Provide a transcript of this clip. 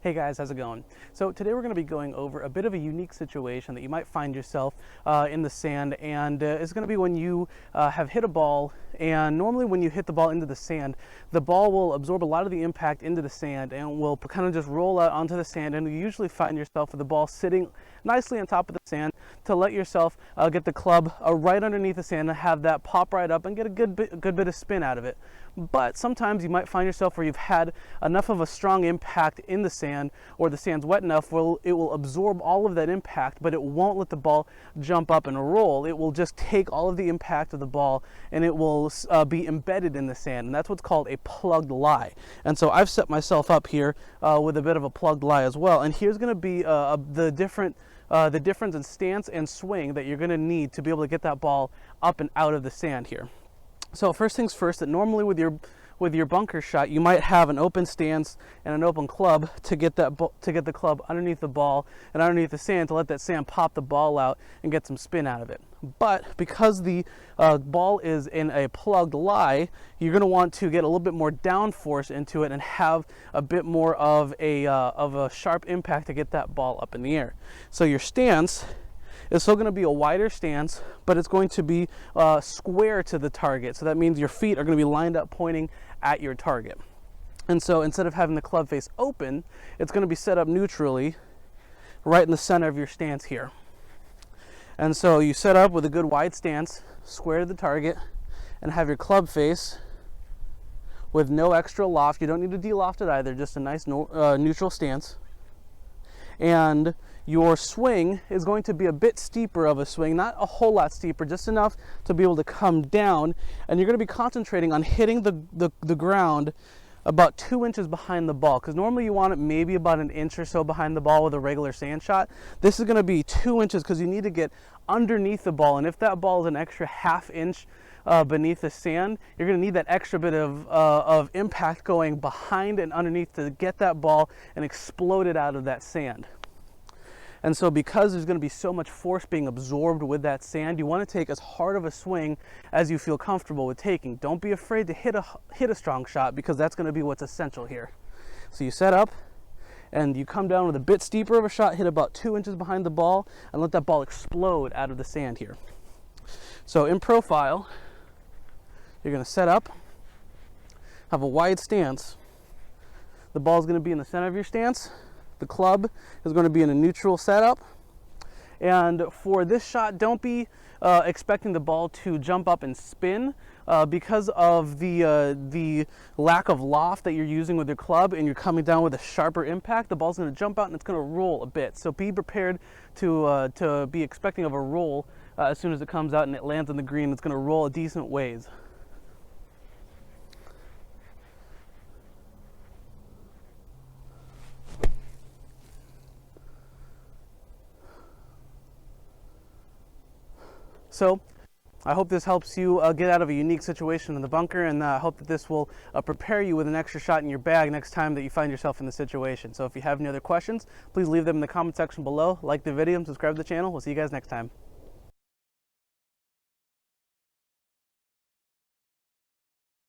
Hey guys, how's it going? So today we're going to be going over a bit of a unique situation that you might find yourself in the sand, and it's going to be when you have hit a ball, and normally when you hit the ball into the sand, the ball will absorb a lot of the impact into the sand and will kind of just roll out onto the sand, and you usually find yourself with the ball sitting nicely on top of the sand to let yourself get the club right underneath the sand and have that pop right up and get a good bit of spin out of it. But sometimes you might find yourself where you've had enough of a strong impact in the sand, or the sand's wet enough where it will absorb all of that impact, but it won't let the ball jump up and roll. It will just take all of the impact of the ball and it will be embedded in the sand, and that's what's called a plugged lie. And so I've set myself up here with a bit of a plugged lie as well, and here's going to be the difference in stance and swing that you're going to need to be able to get that ball up and out of the sand here. So first things first, that normally with your bunker shot, you might have an open stance and an open club to get the club underneath the ball and underneath the sand to let that sand pop the ball out and get some spin out of it. But because the ball is in a plugged lie, you're going to want to get a little bit more downforce into it and have a bit more of a sharp impact to get that ball up in the air. So your stance is still going to be a wider stance, but it's going to be square to the target. So that means your feet are going to be lined up pointing at your target. And so instead of having the club face open, it's going to be set up neutrally right in the center of your stance here. And so you set up with a good wide stance, square to the target, and have your club face with no extra loft. You don't need to de-loft it either, just a nice neutral stance. And your swing is going to be a bit steeper of a swing, not a whole lot steeper, just enough to be able to come down, and you're going to be concentrating on hitting the ground about 2 inches behind the ball, because normally you want it maybe about an inch or so behind the ball with a regular sand shot. This is going to be 2 inches because you need to get underneath the ball, and if that ball is an extra ½ inch beneath the sand, you're going to need that extra bit of impact going behind and underneath to get that ball and explode it out of that sand. And so because there's going to be so much force being absorbed with that sand, you want to take as hard of a swing as you feel comfortable with taking. Don't be afraid to hit a strong shot, because that's going to be what's essential here. So you set up and you come down with a bit steeper of a shot, hit about 2 inches behind the ball, and let that ball explode out of the sand here. So in profile, you're going to set up, have a wide stance. The ball is going to be in the center of your stance. The club is going to be in a neutral setup. And for this shot, don't be expecting the ball to jump up and spin because of the lack of loft that you're using with your club, and you're coming down with a sharper impact. The ball's going to jump out and it's going to roll a bit. So be prepared to be expecting of a roll as soon as it comes out and it lands on the green. It's going to roll a decent ways. So I hope this helps you get out of a unique situation in the bunker, and I hope that this will prepare you with an extra shot in your bag next time that you find yourself in the situation. So if you have any other questions, please leave them in the comment section below. Like the video and subscribe to the channel. We'll see you guys next time.